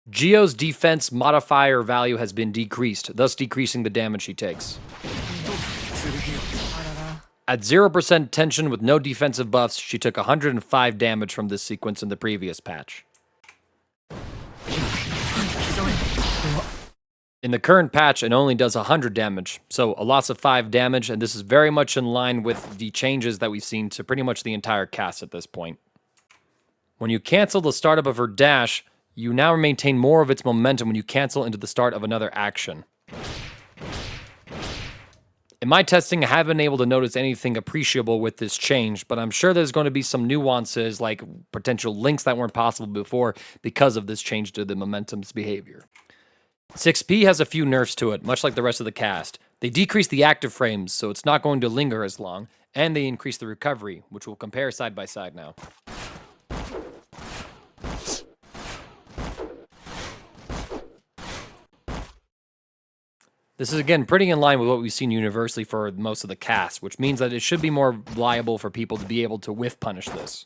Gio's defense modifier value has been decreased, thus decreasing the damage she takes. At 0% tension with no defensive buffs, she took 105 damage from this sequence in the previous patch. In the current patch, it only does 100 damage, so a loss of 5 damage, and this is very much in line with the changes that we've seen to pretty much the entire cast at this point. When you cancel the startup of her dash, you now maintain more of its momentum when you cancel into the start of another action. In my testing, I haven't been able to notice anything appreciable with this change, but I'm sure there's going to be some nuances like potential links that weren't possible before because of this change to the momentum's behavior. 6P has a few nerfs to it, much like the rest of the cast. They decrease the active frames, so it's not going to linger as long, and they increase the recovery, which we'll compare side by side now. This is, again, pretty in line with what we've seen universally for most of the cast, which means that it should be more reliable for people to be able to whiff punish this.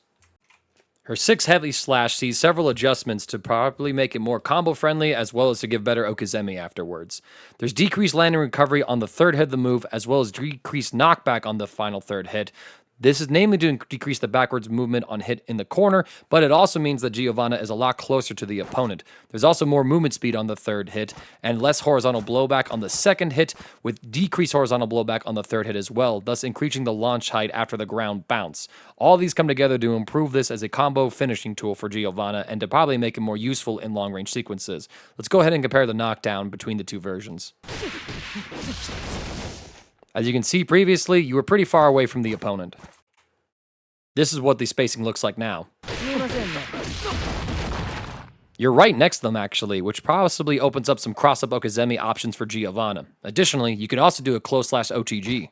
Her 6 heavy slash sees several adjustments to probably make it more combo friendly, as well as to give better Okizeme afterwards. There's decreased landing recovery on the third hit of the move, as well as decreased knockback on the final third hit. This is namely to decrease the backwards movement on hit in the corner, but it also means that Giovanna is a lot closer to the opponent. There's also more movement speed on the third hit, and less horizontal blowback on the second hit, with decreased horizontal blowback on the third hit as well, thus increasing the launch height after the ground bounce. All these come together to improve this as a combo finishing tool for Giovanna, and to probably make it more useful in long-range sequences. Let's go ahead and compare the knockdown between the two versions. As you can see previously, you were pretty far away from the opponent. This is what the spacing looks like now. You're right next to them, actually, which possibly opens up some cross-up Okizeme options for Giovanna. Additionally, you can also do a close/OTG.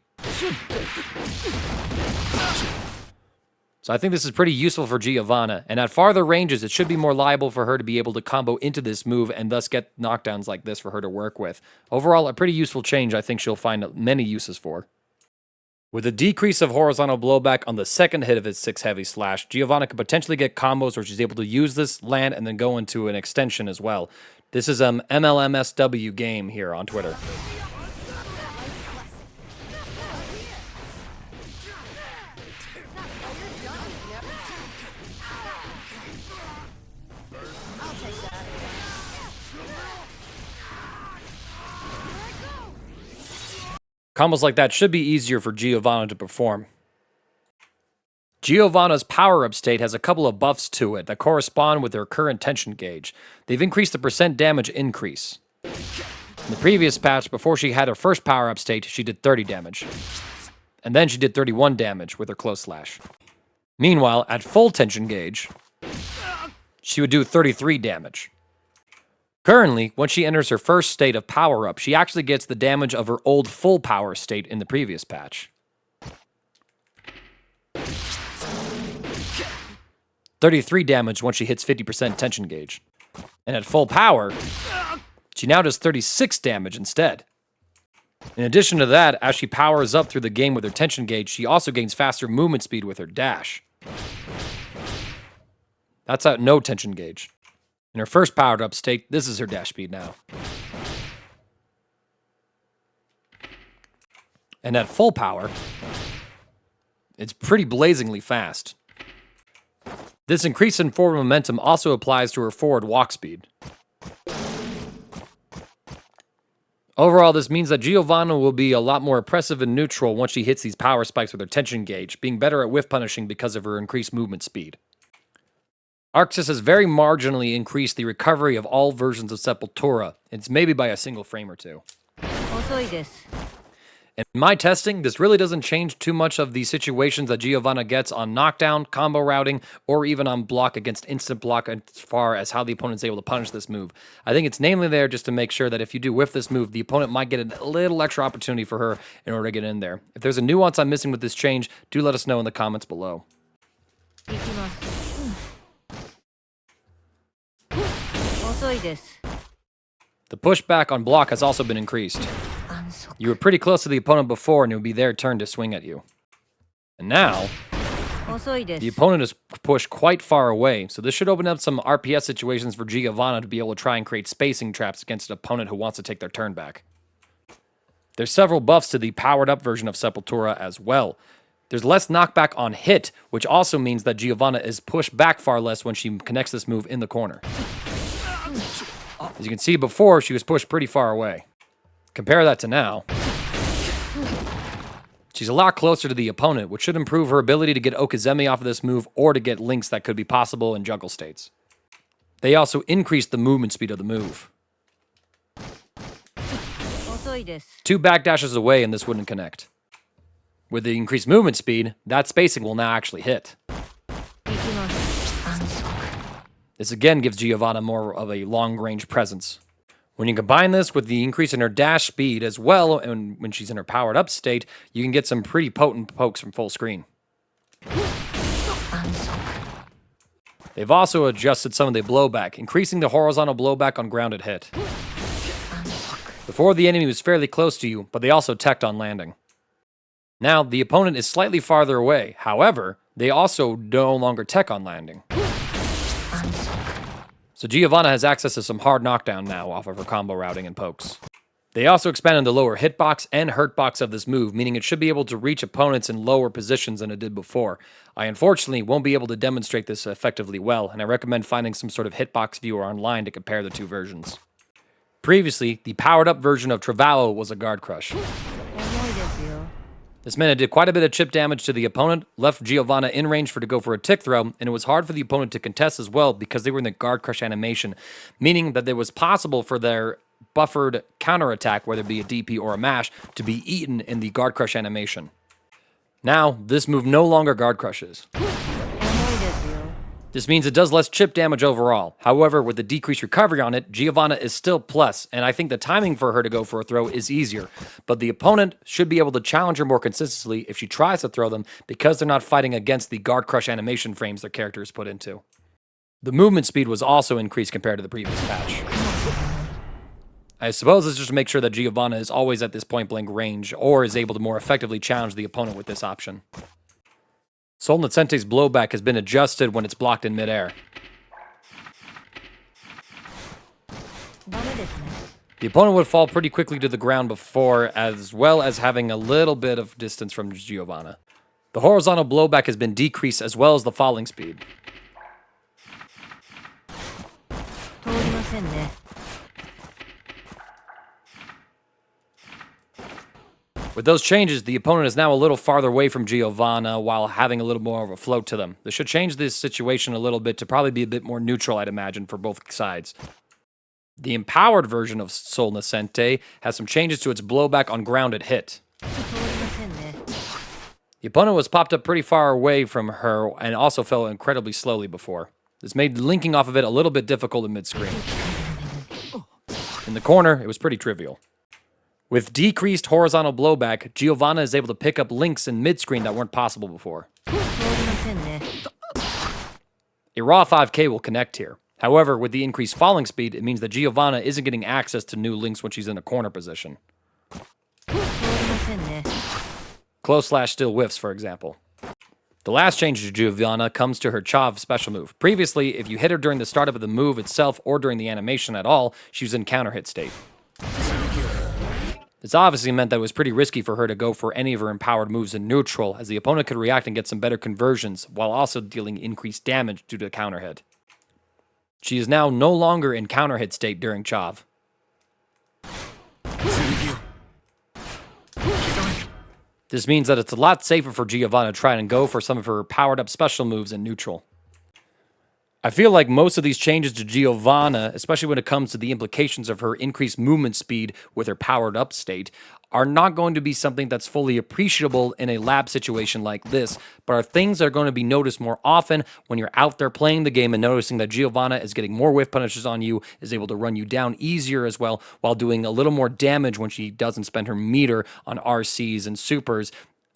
So I think this is pretty useful for Giovanna, and at farther ranges, it should be more liable for her to be able to combo into this move and thus get knockdowns like this for her to work with. Overall, a pretty useful change I think she'll find many uses for. With a decrease of horizontal blowback on the second hit of its 6 heavy slash, Giovanna could potentially get combos where she's able to use this, land, and then go into an extension as well. This is MLMSW game here on Twitter. Combos like that should be easier for Giovanna to perform. Giovanna's power-up state has a couple of buffs to it that correspond with her current tension gauge. They've increased the percent damage increase. In the previous patch, before she had her first power-up state, she did 30 damage. And then she did 31 damage with her close slash. Meanwhile, at full tension gauge, she would do 33 damage. Currently, when she enters her first state of power-up, she actually gets the damage of her old full power state in the previous patch. 33 damage once she hits 50% tension gauge. And at full power, she now does 36 damage instead. In addition to that, as she powers up through the game with her tension gauge, she also gains faster movement speed with her dash. That's at no tension gauge. In her first powered up state, this is her dash speed now. And at full power, it's pretty blazingly fast. This increase in forward momentum also applies to her forward walk speed. Overall, this means that Giovanna will be a lot more oppressive and neutral once she hits these power spikes with her tension gauge, being better at whiff punishing because of her increased movement speed. Arxis has very marginally increased the recovery of all versions of Sepultura. It's maybe by a single frame or two. In my testing, this really doesn't change too much of the situations that Giovanna gets on knockdown, combo routing, or even on block against instant block as far as how the opponent's able to punish this move. I think it's namely there just to make sure that if you do whiff this move, the opponent might get a little extra opportunity for her in order to get in there. If there's a nuance I'm missing with this change, do let us know in the comments below. The pushback on block has also been increased. You were pretty close to the opponent before, and it would be their turn to swing at you. And now, The opponent is pushed quite far away, so this should open up some RPS situations for Giovanna to be able to try and create spacing traps against an opponent who wants to take their turn back. There's several buffs to the powered-up version of Sepultura as well. There's less knockback on hit, which also means that Giovanna is pushed back far less when she connects this move in the corner. As you can see before, she was pushed pretty far away. Compare that to now. She's a lot closer to the opponent, which should improve her ability to get Okizeme off of this move or to get links that could be possible in juggle states. They also increased the movement speed of the move. 2 backdashes away and this wouldn't connect. With the increased movement speed, that spacing will now actually hit. This again gives Giovanna more of a long-range presence. When you combine this with the increase in her dash speed as well, and when she's in her powered-up state, you can get some pretty potent pokes from full screen. They've also adjusted some of the blowback, increasing the horizontal blowback on grounded hit. Before, the enemy was fairly close to you, but they also teched on landing. Now, the opponent is slightly farther away. However, they also no longer tech on landing. So Giovanna has access to some hard knockdown now off of her combo routing and pokes. They also expanded the lower hitbox and hurtbox of this move, meaning it should be able to reach opponents in lower positions than it did before. I unfortunately won't be able to demonstrate this effectively well, and I recommend finding some sort of hitbox viewer online to compare the two versions. Previously, the powered-up version of Trovao was a guard crush. This meant it did quite a bit of chip damage to the opponent, left Giovanna in range to go for a tick throw, and it was hard for the opponent to contest as well because they were in the guard crush animation, meaning that it was possible for their buffered counterattack, whether it be a DP or a mash, to be eaten in the guard crush animation. Now, this move no longer guard crushes. This means it does less chip damage overall. However, with the decreased recovery on it, Giovanna is still plus, and I think the timing for her to go for a throw is easier. But the opponent should be able to challenge her more consistently if she tries to throw them because they're not fighting against the guard crush animation frames their character is put into. The movement speed was also increased compared to the previous patch. I suppose it's just to make sure that Giovanna is always at this point-blank range or is able to more effectively challenge the opponent with this option. Nascente's blowback has been adjusted when it's blocked in midair. The opponent would fall pretty quickly to the ground before, as well as having a little bit of distance from Giovanna. The horizontal blowback has been decreased as well as the falling speed. With those changes, the opponent is now a little farther away from Giovanna while having a little more of a float to them. This should change this situation a little bit to probably be a bit more neutral, I'd imagine, for both sides. The empowered version of Nascente has some changes to its blowback on grounded hit. The opponent was popped up pretty far away from her and also fell incredibly slowly before. This made linking off of it a little bit difficult in mid-screen. In the corner, it was pretty trivial. With decreased horizontal blowback, Giovanna is able to pick up links in mid-screen that weren't possible before. A raw 5k will connect here. However, with the increased falling speed, it means that Giovanna isn't getting access to new links when she's in a corner position. Close slash still whiffs, for example. The last change to Giovanna comes to her Chave special move. Previously, if you hit her during the startup of the move itself or during the animation at all, she was in counter hit state. This obviously meant that it was pretty risky for her to go for any of her empowered moves in neutral, as the opponent could react and get some better conversions, while also dealing increased damage due to the counter hit. She is now no longer in counter hit state during Chave. This means that it's a lot safer for Giovanna to try and go for some of her powered up special moves in neutral. I feel like most of these changes to Giovanna, especially when it comes to the implications of her increased movement speed with her powered up state, are not going to be something that's fully appreciable in a lab situation like this, but are things that are going to be noticed more often when you're out there playing the game and noticing that Giovanna is getting more whiff punishes on you, is able to run you down easier as well, while doing a little more damage when she doesn't spend her meter on RCs and supers,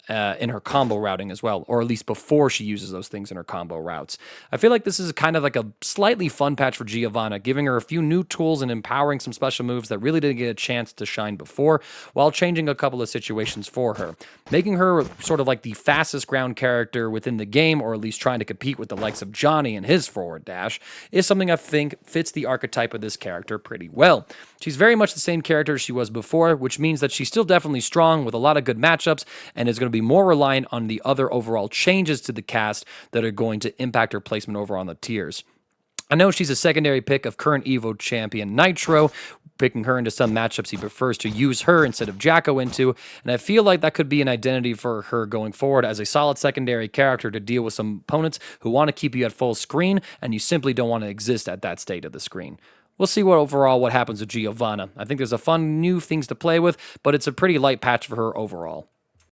in her combo routing as well, or at least before she uses those things in her combo routes. I feel like this is kind of like a slightly fun patch for Giovanna, giving her a few new tools and empowering some special moves that really didn't get a chance to shine before, while changing a couple of situations for her. Making her sort of like the fastest ground character within the game, or at least trying to compete with the likes of Johnny and his forward dash, is something I think fits the archetype of this character pretty well. She's very much the same character she was before, which means that she's still definitely strong with a lot of good matchups, and is going to be more reliant on the other overall changes to the cast that are going to impact her placement over on the tiers. I know she's a secondary pick of current Evo champion Nitro, picking her into some matchups he prefers to use her instead of Jacko into, and I feel like that could be an identity for her going forward as a solid secondary character to deal with some opponents who want to keep you at full screen, and you simply don't want to exist at that state of the screen. We'll see what happens with Giovanna. I think there's a fun new things to play with, but it's a pretty light patch for her overall.